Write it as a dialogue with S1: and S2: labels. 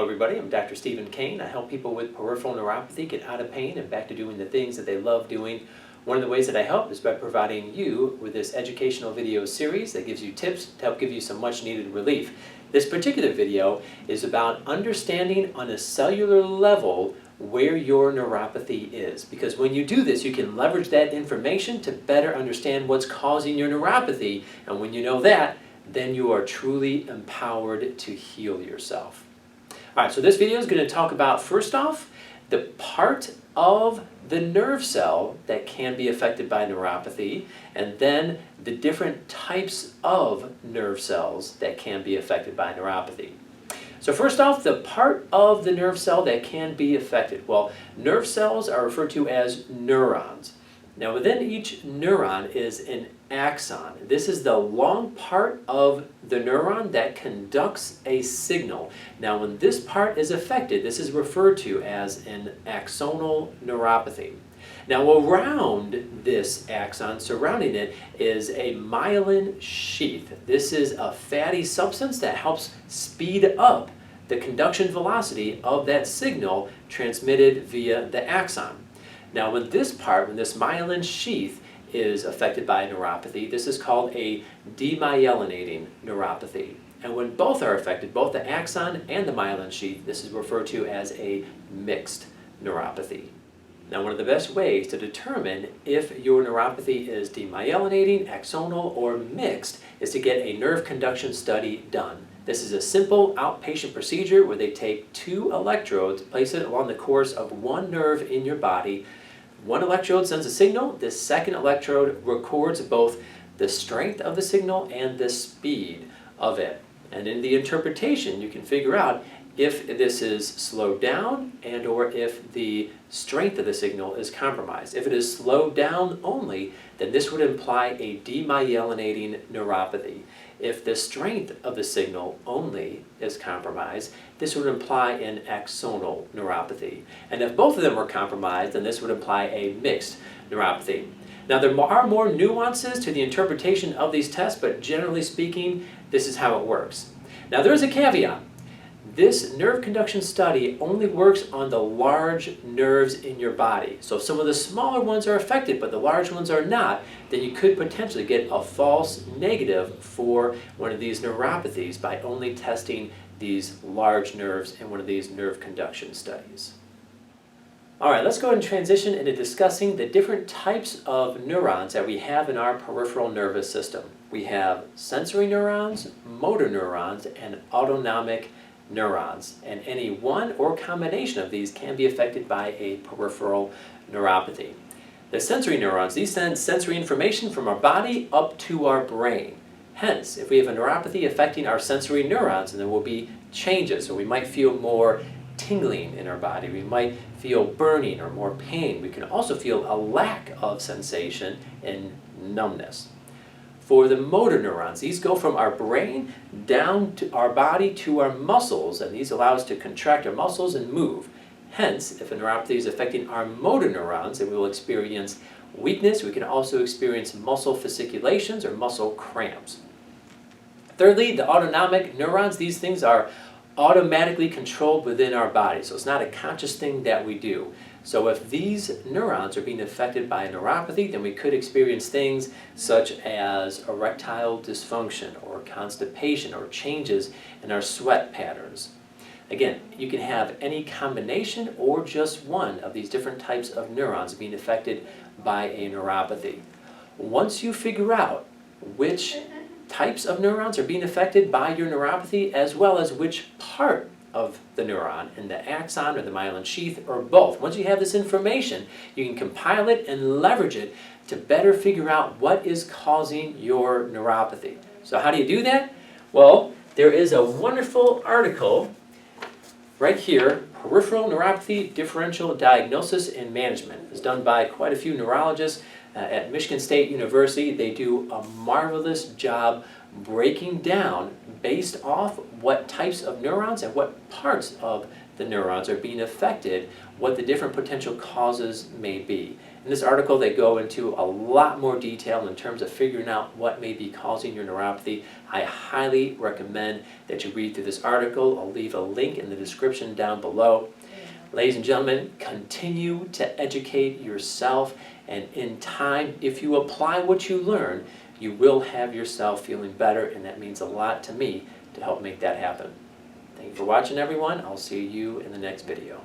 S1: everybody, I'm Dr. Stephen Cain. I help people with peripheral neuropathy get out of pain and back to doing the things that they love doing. One of the ways that I help is by providing you with this educational video series that gives you tips to help give you some much needed relief. This particular video is about understanding on a cellular level where your neuropathy is. Because when you do this, you can leverage that information to better understand what's causing your neuropathy. And when you know that, then you are truly empowered to heal yourself. All right, so this video is going to talk about, first off, the part of the nerve cell that can be affected by neuropathy, and then the different types of nerve cells that can be affected by neuropathy. So first off, the part of the nerve cell that can be affected. Well, nerve cells are referred to as neurons. Now within each neuron is an axon. This is the long part of the neuron that conducts a signal. Now when this part is affected, this is referred to as an axonal neuropathy. Now around this axon, surrounding it, is a myelin sheath. This is a fatty substance that helps speed up the conduction velocity of that signal transmitted via the axon. Now when this myelin sheath is affected by neuropathy, this is called a demyelinating neuropathy. And when both are affected, both the axon and the myelin sheath, this is referred to as a mixed neuropathy. Now one of the best ways to determine if your neuropathy is demyelinating, axonal, or mixed is to get a nerve conduction study done. This is a simple outpatient procedure where they take 2 electrodes, place it along the course of one nerve in your body. One electrode sends a signal, this second electrode records both the strength of the signal and the speed of it. And in the interpretation, you can figure out if this is slowed down and or if the strength of the signal is compromised. If it is slowed down only, then this would imply a demyelinating neuropathy. If the strength of the signal only is compromised, this would imply an axonal neuropathy. And if both of them were compromised, then this would imply a mixed neuropathy. Now there are more nuances to the interpretation of these tests, but generally speaking, this is how it works. Now there is a caveat. This nerve conduction study only works on the large nerves in your body. So if some of the smaller ones are affected, but the large ones are not, then you could potentially get a false negative for one of these neuropathies by only testing these large nerves in one of these nerve conduction studies. All right, let's go ahead and transition into discussing the different types of neurons that we have in our peripheral nervous system. We have sensory neurons, motor neurons, and autonomic neurons, and any one or combination of these can be affected by a peripheral neuropathy. The sensory neurons, these send sensory information from our body up to our brain. Hence, if we have a neuropathy affecting our sensory neurons, then there will be changes, or we might feel more tingling in our body, we might feel burning or more pain. We can also feel a lack of sensation and numbness. For the motor neurons, these go from our brain down to our body to our muscles, and these allow us to contract our muscles and move. Hence, if a neuropathy is affecting our motor neurons, then we will experience weakness. We can also experience muscle fasciculations or muscle cramps. Thirdly, the autonomic neurons, these things are automatically controlled within our body, so it's not a conscious thing that we do. So if these neurons are being affected by a neuropathy, then we could experience things such as erectile dysfunction or constipation or changes in our sweat patterns. Again, you can have any combination or just one of these different types of neurons being affected by a neuropathy. Once you figure out which types of neurons are being affected by your neuropathy, as well as which part of the neuron in the axon or the myelin sheath or both. Once you have this information, you can compile it and leverage it to better figure out what is causing your neuropathy. So how do you do that? Well, there is a wonderful article right here, Peripheral Neuropathy Differential Diagnosis and Management. It's done by quite a few neurologists at Michigan State University. They do a marvelous job breaking down based off what types of neurons and what parts of the neurons are being affected, what the different potential causes may be. In this article, they go into a lot more detail in terms of figuring out what may be causing your neuropathy. I highly recommend that you read through this article. I'll leave a link in the description down below. Ladies and gentlemen, continue to educate yourself, and in time, if you apply what you learn, you will have yourself feeling better, and that means a lot to me to help make that happen. Thank you for watching, everyone. I'll see you in the next video.